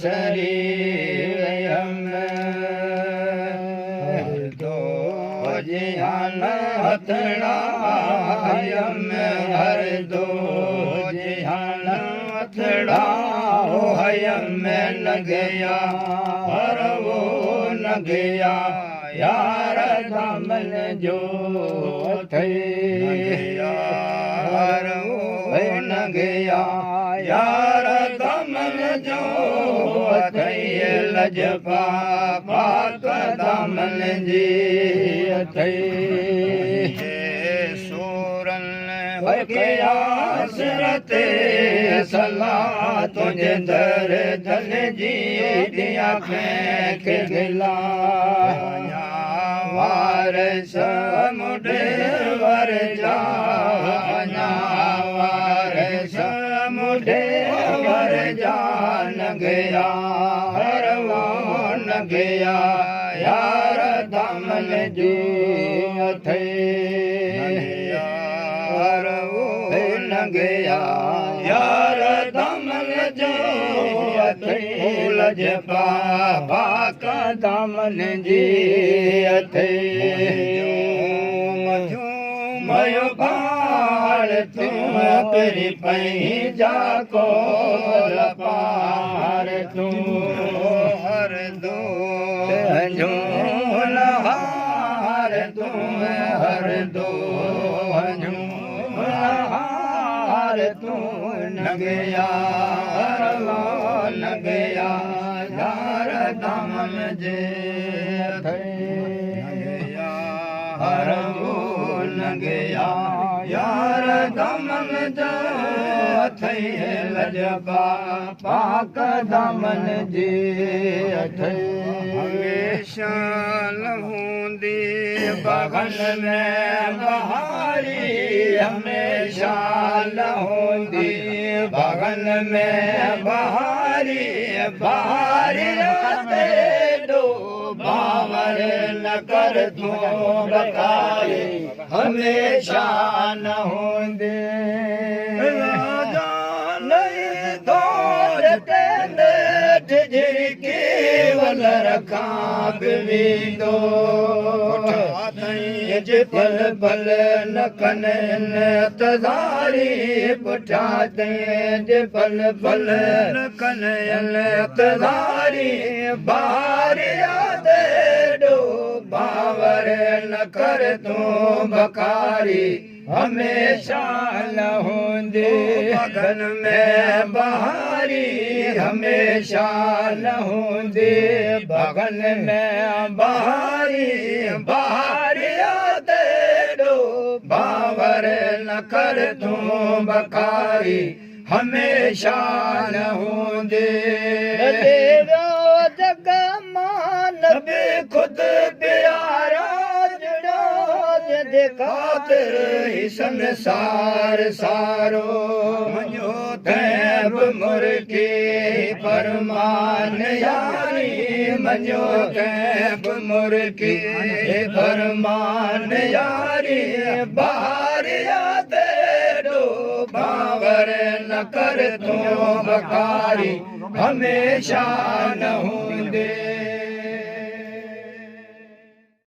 सरी दो जिहान हथड़ा हयम हर दो जिहान हथड़ा हयम न गया हर वो न गया यार दामन जो थे यार वो न गया यार दामन जो थे लजपा पाक दामन जी थे सूरन बकिया सिरते सलाह तुझे दर दल जी दिया फेंक दिला वार समुद्र वर जा वार समुद्र वर जा न गया हर वो न गया यार दामन जी थे यार वो न गया यार दामन जो थे लजपा पाक दामन जी थे मयो पार तुम तेरी पही जाको पार तुम हर दो हार तुम हर दो हार तुम न गया न गया यार दामन जे हर वो न गया यार दामन जो थे लजपा पाक दामन जी थे हमेशा लहूंदी बगल में बहारी हमेशा लहूंदी बगल में बहारी बहारी दो बावर न कर तू बताए हमेशा न होंदे राजा नहीं तो केवल रखा भी दो पल पल न कन तजारी पुठा दे पल पल न कन तजारी बारी दे दो बावर न कर तू बकारी हमेशा न होंदे बगन में बहारी हमेशा न होंदे बगन में बहारी बहारी दे दो बावर न कर तू बकारी हमेशा न होंदे जग मान भी खुद प्यारा खातिर ही संसार सारो मजो तैब मुर्गी फरमान यारी मजो तैब मुर्गी फरमान यारी बाहर दे दो बावर न कर तू बकारी हमेशा न होंदे